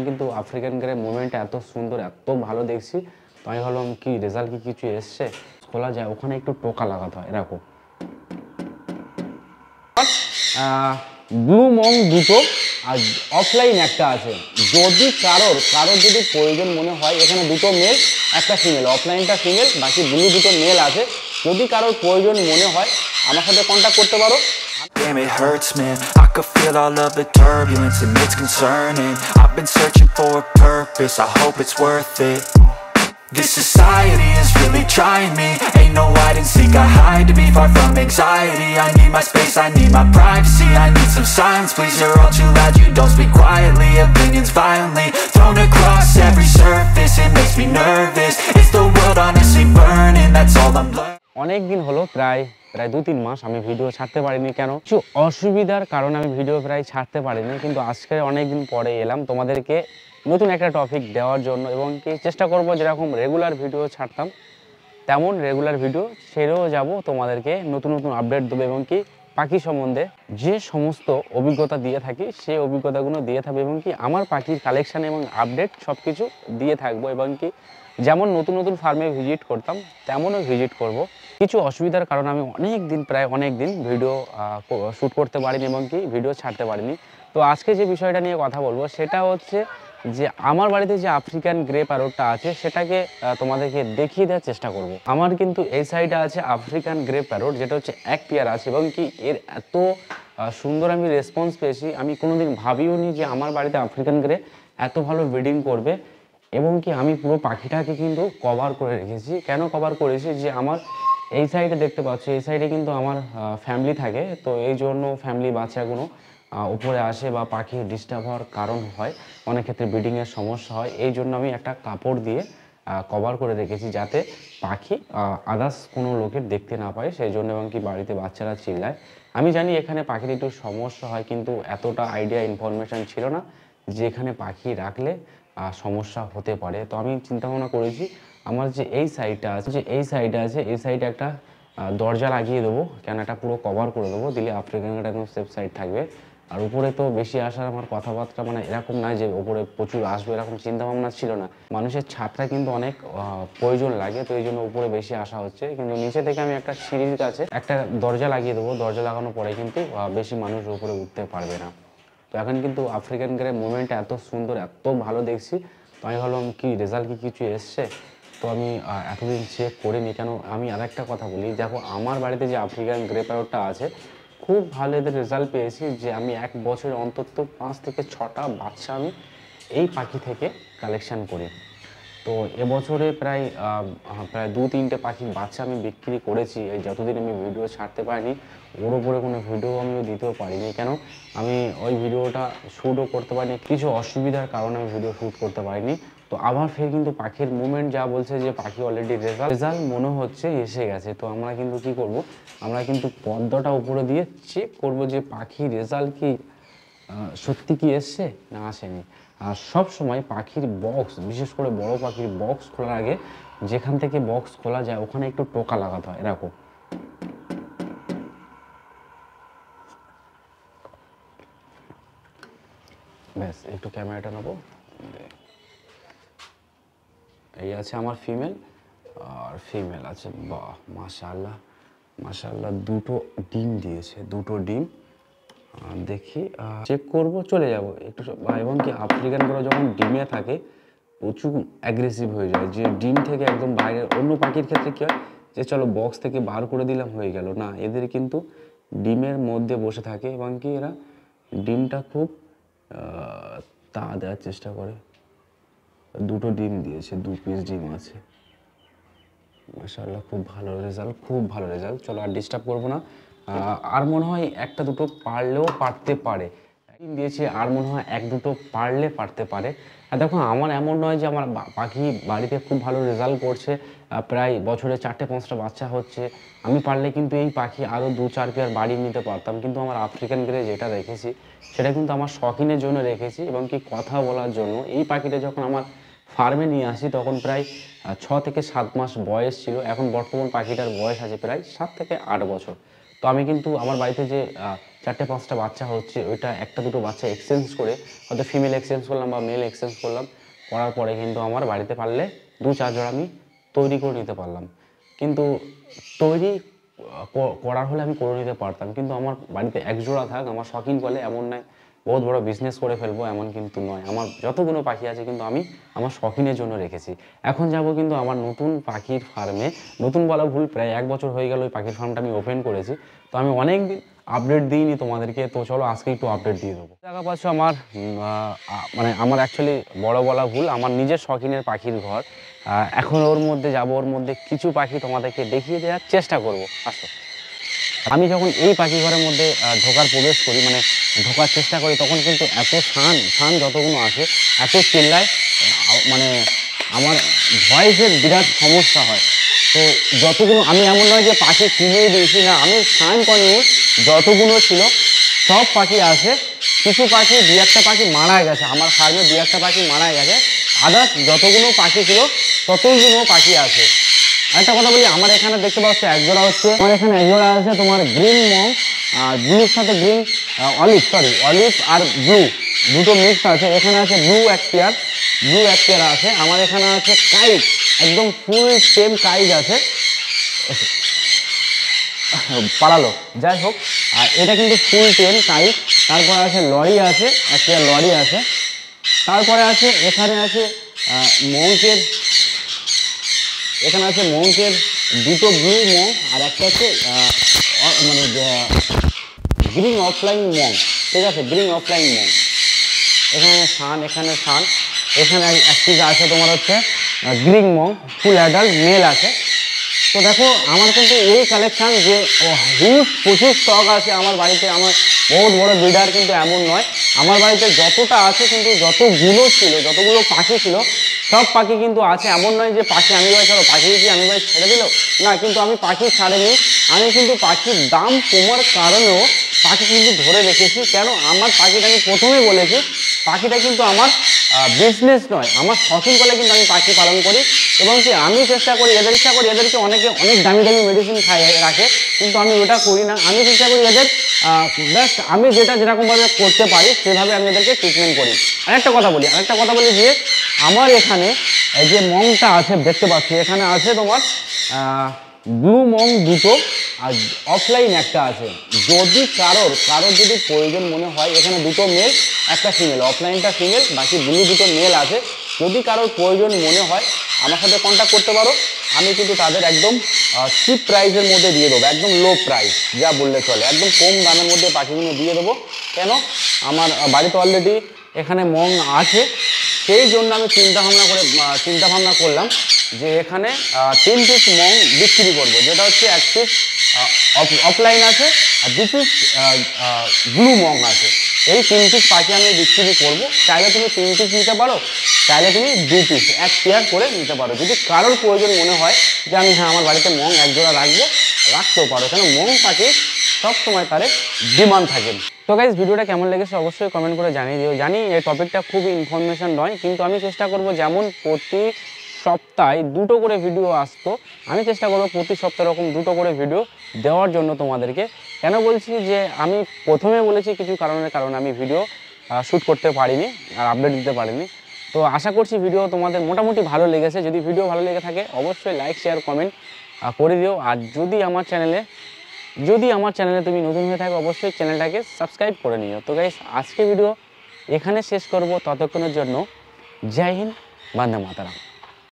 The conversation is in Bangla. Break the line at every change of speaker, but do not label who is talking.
কিন্তু আফ্রিকান গ্রে মুভমেন্টটা এত সুন্দর, এত ভালো দেখছি, তো আমি ভাবলাম কি রেজাল্ট কি কিছু এসছে, খোলা যায়, ওখানে একটু টোকা লাগাতে হয় এরকম। ব্লু মং দুটো আর অফলাইন একটা আছে। যদি কারোর যদি প্রয়োজন মনে হয়, এখানে দুটো মেল একটা ফিমেল, অফলাইনটা ফিমেল, বাকি ব্লু দুটো মেল আছে। যদি কারোর প্রয়োজন মনে হয় আমার সাথে কন্ট্যাক্ট করতে পারো।
Damn, it hurts, man. I could feel all of the turbulence and it's concerning. I've been searching for a purpose, I hope it's worth it. This society is really trying me. Ain't no hide and seek, I hide to be far from anxiety. I need my space, I need my privacy. I need some silence, please, you're all too loud. You don't speak quietly, opinions violently thrown across every surface. It makes me nervous, it's the world honestly burning. That's all I'm learning.
অনেক দিন হলো, প্রায় 2-3 মাস আমি ভিডিও ছাড়তে পারিনি। কেন? কিছু অসুবিধার কারণে আমি ভিডিও প্রায় ছাড়তে পারিনি, কিন্তু আজকে অনেক দিন পরে এলাম তোমাদেরকে নতুন একটা টপিক দেওয়ার জন্য, এবং কি চেষ্টা করব যেরকম রেগুলার ভিডিও ছাড়তাম তেমন রেগুলার ভিডিও ছেড়েও যাব, তোমাদেরকে নতুন নতুন আপডেট দেবো, এবং কি পাখি সম্বন্ধে যে সমস্ত অভিজ্ঞতা দিয়ে থাকি সেই অভিজ্ঞতাগুলো দিয়ে থাকবে, এবং কি আমার পাখির কালেকশান এবং আপডেট সব কিছু দিয়ে থাকবো, এবং কি যেমন নতুন নতুন ফার্মে ভিজিট করতাম তেমনও ভিজিট করব। কিছু অসুবিধার কারণে আমি প্রায় অনেক দিন ভিডিও শ্যুট করতে পারিনি এবং কি ভিডিও ছাড়তে পারিনি। তো আজকে যে বিষয়টা নিয়ে কথা বলবো সেটা হচ্ছে যে আমার বাড়িতে যে আফ্রিকান গ্রে প্যারটটা আছে সেটাকে তোমাদেরকে দেখিয়ে দেওয়ার চেষ্টা করব। আমার কিন্তু এই সাইডে আছে আফ্রিকান গ্রে প্যারট, যেটা হচ্ছে এক পেয়ার আছে, এবং কি এর এত সুন্দর আমি রেসপন্স পেয়েছি, আমি কোনোদিন ভাবিও নি যে আমার বাড়িতে আফ্রিকান গ্রে এত ভালো ব্রিডিং করবে। এবং কি আমি পুরো পাখিটাকে কিন্তু কভার করে রেখেছি। কেন কভার করেছি? যে আমার এই সাইডে দেখতে পাচ্ছি, এই সাইডে কিন্তু আমার ফ্যামিলি থাকে, তো এই জন্য ফ্যামিলি বাচ্চাগুলো উপরে আসে বা পাখি ডিস্টার্ব হওয়ার কারণ হয়, অনেক ক্ষেত্রে ব্রিডিংয়ের সমস্যা হয়। এই জন্য আমি একটা কাপড় দিয়ে কভার করে রেখেছি, যাতে পাখি আদার্স কোনো লোকের দেখতে না পায়, সেই জন্য। এবং কি বাড়িতে বাচ্চারা চিল্লায়, আমি জানি এখানে পাখির একটু সমস্যা হয়, কিন্তু এতটা আইডিয়া ইনফরমেশান ছিল না যে এখানে পাখি রাখলে সমস্যা হতে পারে। তো আমি চিন্তা ভাবনা করেছি আমার যে এই সাইডটা আছে, এই সাইডে একটা দরজা লাগিয়ে দেবো, কেন একটা পুরো কভার করে দেবো, দিলে আফ্রিকানটা একদম সেফ সাইড থাকবে। আর উপরে তো বেশি আসার আমার কথাবার্তা মানে এরকম নয় যে উপরে প্রচুর আসবে, এরকম চিন্তা ভাবনা ছিল না। মানুষের ছাদটা কিন্তু অনেক প্রয়োজন লাগে, তো এই জন্য উপরে বেশি আসা হচ্ছে। কিন্তু নিচে থেকে আমি একটা সিঁড়ির কাছে একটা দরজা লাগিয়ে দেবো, দরজা লাগানোর পরে কিন্তু বেশি মানুষ উপরে উঠতে পারবে না। তো এখন কিন্তু আফ্রিকান গ্রে মুভমেন্টটা এত সুন্দর, এত ভালো দেখছি, তো আমি ভাবলাম কি রেজাল্ট কি কিছু এসছে। তো আমি এতদিন চেক করিনি। কেন? আমি আরেকটা কথা বলি, দেখো আমার বাড়িতে যে আফ্রিকান গ্রে প্যারটটা আছে খুব ভালো এদের রেজাল্ট পেয়েছি, যে আমি এক বছরে অন্তত 5 থেকে 6টা বাচ্চা আমি এই পাখি থেকে কালেকশান করি। তো এবছরে প্রায় 2-3টে পাখির বাচ্চা আমি বিক্রি করেছি। এই যতদিন আমি ভিডিও ছাড়তে পারিনি, ওর উপরে কোনো ভিডিও আমিও দিতেও পারিনি। কেন? আমি ওই ভিডিওটা শ্যুটও করতে পারিনি, কিছু অসুবিধার কারণে আমি ভিডিও শ্যুট করতে পারিনি। তো আবার ফের কিন্তু পাখির মুভমেন্ট যা বলছে যে পাখি অলরেডি রেজাল্ট মনে হচ্ছে এসে গেছে। তো আমরা কিন্তু কি করব, আমরা কিন্তু পর্দাটা উপরে দিয়ে চেক করব যে পাখির রেজাল্ট কি সত্যি কি এসছে না আসেনি। আর সব সময় পাখির বক্স, বিশেষ করে বড় পাখির বক্স খোলার আগে যেখান থেকে বক্স খোলা যায় ওখানে একটু টোকা লাগাতে হয় এরকম। ব্যাস, একটু ক্যামেরাটা নেবো। এই আছে আমার ফিমেল, আর ফিমেল আছে, বাহ মাশাআল্লাহ মাশাআল্লাহ, দুটো ডিম দিয়েছে, দুটো ডিম। দেখি চেক করব, চলে যাব একটু। এবং কি আফ্রিকানগুলো যখন ডিমে থাকে প্রচুর অ্যাগ্রেসিভ হয়ে যায়, যে ডিম থেকে একদম বাইরে। অন্য পাখির ক্ষেত্রে কী হয় যে চলো বক্স থেকে বার করে দিলাম হয়ে গেল, না, এদের কিন্তু ডিমের মধ্যে বসে থাকে, এবং কি এরা ডিমটা খুব তা দেওয়ার চেষ্টা করে। দুটো ডিম দিয়েছে, 2 পিস ডিম আছে, মাশাআল্লাহ, খুব ভালো রেজাল্ট, খুব ভালো রেজাল্ট। চলো আর ডিস্টার্ব করবো না। আর মনে হয় একটা দুটো পারলেও পারতে পারে, ডিম দিয়েছে, আর মনে হয় 1-2টো পারলে পারতে পারে। আর দেখো আমার এমন নয় যে আমার পাখি বাড়িতে খুব ভালো রেজাল্ট করছে, প্রায় বছরে 4টে-5টা বাচ্চা হচ্ছে, আমি পারলে কিন্তু এই পাখি আরও 2-4 পেয়ার বাড়িয়ে নিতে পারতাম। কিন্তু আমার আফ্রিকান গ্রে যেটা রেখেছি সেটা কিন্তু আমার শখিনের জন্য রেখেছি, এবং কি কথা বলার জন্য। এই পাখিটা যখন আমার ফার্মে নিয়ে আসি তখন প্রায় 6 থেকে 7 মাস বয়স ছিল, এখন বর্তমান পাখিটার বয়স আছে প্রায় 7 থেকে 8 বছর। তো আমি কিন্তু আমার বাড়িতে যে 4টে 5টা বাচ্চা হচ্ছে, ওইটা একটা দুটো বাচ্চা এক্সচেঞ্জ করে হয়তো ফিমেল এক্সচেঞ্জ করলাম বা মেল এক্সচেঞ্জ করলাম, করার পরে কিন্তু আমার বাড়িতে পারলে 2-4 জোড়া আমি তৈরি করে নিতে পারলাম। কিন্তু তৈরি করার হলে আমি করে নিতে পারতাম, কিন্তু আমার বাড়িতে 1 জোড়া থাক আমার শখিন বলে এমন নয় বহুত বড় বিজনেস করে ফেলবো এমন কিন্তু নয়। আমার যতগুলো পাখি আছে কিন্তু আমি আমার শখিনের জন্য রেখেছি। এখন যাব কিন্তু আমার নতুন পাখির ফার্মে, নতুন বলা ভুল, প্রায় 1 বছর হয়ে গেল ওই পাখির ফার্মটা আমি ওপেন করেছি। তো আমি অনেক দিন আপডেট দিইনি তোমাদেরকে, তো চলো আজকে একটু আপডেট দিয়ে দেবো। দেখা পাচ্ছ আমার মানে আমার অ্যাকচুয়ালি বড় বলা ভুল, আমার নিজের শখিনের পাখির ঘর। এখন ওর মধ্যে যাব, ওর মধ্যে কিছু পাখি তোমাদেরকে দেখিয়ে দেওয়ার চেষ্টা করব। আসো, আমি যখন এই পাখি ঘরের মধ্যে প্রবেশ করি, মানে ঢোকার চেষ্টা করি, তখন কিন্তু এত শান যতগুলো আছে এত চিল্লায়, মানে আমার ভয়েসের বিরাট সমস্যা হয়। তো যতগুলো আমি এমন নয় যে পাখি কিনেই দিয়েছি, না, আমি সান কন্টিনিউস যতগুলো ছিল সব পাখি আছে। কিছু পাখি 2-1টা পাখি মারা গেছে, আমার ফার্মে 2-1টা পাখি মারা গেছে, আদার্স যতগুলো পাখি ছিল ততগুলো পাখি আছে। একটা কথা বলি, আমার এখানে দেখতে পাচ্ছ 1 জোড়া হচ্ছে, আমার এখানে 1 জোড়া আছে তোমার গ্রিন মং আর ব্লুর সাথে গ্রিন অলিভ আর ব্লু দুটো মিক্স আছে। এখানে আছে ব্লু এক পেয়ার আছে। আমার এখানে আছে কাইট, একদম ফুল টেম কাইট আছে, পালালো, যাই হোক। আর এটা কিন্তু ফুল টেম কাইট। তারপরে আছে লরি আছে, 1 পেয়ার লরি আছে। তারপরে আছে এখানে আছে মঙ্কের, এখানে আছে মঙ্কের দুটো ব্লু মং আর একটা হচ্ছে মানে গ্রিন অফলাইন মং, ঠিক আছে, গ্রিন অফলাইন মং। এখানে শান এখানে এক পিস আছে তোমার হচ্ছে গ্রিন মং, ফুল অ্যাডাল্ট মেল আছে। তো দেখো আমার কিন্তু এই কালেকশান যে হিউজ প্রচুর স্টক আছে আমার বাড়িতে, আমার বহুত বড় ব্রিডার কিন্তু এমন নয়। আমার বাড়িতে যতটা আছে কিন্তু যতগুলো পাখি ছিল সব পাখি কিন্তু আছে, এমন নয় যে পাখি আমি ভাই চলো পাখি দিয়েছি আমি ভাই ছেড়ে দিল, না, কিন্তু আমি পাখি ছাড়িনি। আমি কিন্তু পাখির দাম কমার কারণেও পাখি কিন্তু ধরে রেখেছি। কেন? আমার পাখিটা আমি প্রথমেই বলেছি, পাখিটা কিন্তু আমার বিজনেস নয়, আমার শখিন বলে কিন্তু আমি পাখি পালন করি। এবং কি আমি চেষ্টা করি এদেরকে অনেকে অনেক দামি মেডিসিন রাখে, কিন্তু আমি ওটা করি না। আমি চেষ্টা করি এদের জাস্ট আমি যেরকমভাবে করতে পারি সেভাবে আমি এদেরকে ট্রিটমেন্ট করি। আরেকটা কথা বলি যে আমার এখানে যে মংটা আছে দেখতে পাচ্ছি, এখানে আছে তোমার ব্লু মং দুটো আর অফলাইন একটা আছে। যদি কারোর যদি প্রয়োজন মনে হয়, এখানে দুটো মেল একটা ফিমেল, অফলাইনটা ফিমেল, বাকি ব্লু দুটো মেল আছে। যদি কারোর প্রয়োজন মনে হয় আমার সাথে কন্ট্যাক্ট করতে পারো, আমি কিন্তু তাদের একদম চিপ প্রাইসের মধ্যে দিয়ে দেবো, একদম লো প্রাইস যা বললে চলে, একদম কম দামের মধ্যে পাখিগুলো দিয়ে দেবো। কেন? আমার বাড়িতে অলরেডি এখানে মং আছে, সেই জন্য আমি চিন্তা ভাবনা করলাম যে এখানে 3 পিস মং বিক্রি করবো, যেটা হচ্ছে 1 পিস অফলাইন আছে আর 2 পিস ব্লু মং আছে। এই 3 পিস পাখি আমি বিক্রি করবো। চাইলে তুমি 3 পিস নিতে পারো, চাইলে তুমি 2 পিস 1 পেয়ার করে নিতে পারো। যদি কারোর প্রয়োজন মনে হয় যে আমি আমার বাড়িতে মং 1 জোড়া রাখতেও পারো, কেন মং পাখি সবসময় তার ডিমান্ড থাকে। তো গাইজ ভিডিওটা কেমন লেগেছে অবশ্যই কমেন্ট করে জানিয়ে দিও। জানি এই টপিকটা খুবই ইনফরমেশন নয়, কিন্তু আমি চেষ্টা করব যেমন প্রতি সপ্তাহে 2টো করে ভিডিও আসতো, আমি চেষ্টা করবো প্রতি সপ্তাহে এরকম 2টো করে ভিডিও দেওয়ার জন্য তোমাদেরকে। কেন বলছি যে আমি প্রথমে বলেছি কিছু কারণে আমি ভিডিও শ্যুট করতে পারিনি আর আপডেট দিতে পারিনি। তো আশা করছি ভিডিও তোমাদের মোটামুটি ভালো লেগেছে। যদি ভিডিও ভালো লেগে থাকে অবশ্যই লাইক শেয়ার কমেন্ট করে দিও। আর যদি আমার চ্যানেলে তুমি নতুন হয়ে থাকো অবশ্যই চ্যানেলটাকে সাবস্ক্রাইব করে নিও। তো গাইস আজকে ভিডিও এখানে শেষ করব, ততক্ষণের জন্য জয় হিন্দ, বন্দে মাতরম।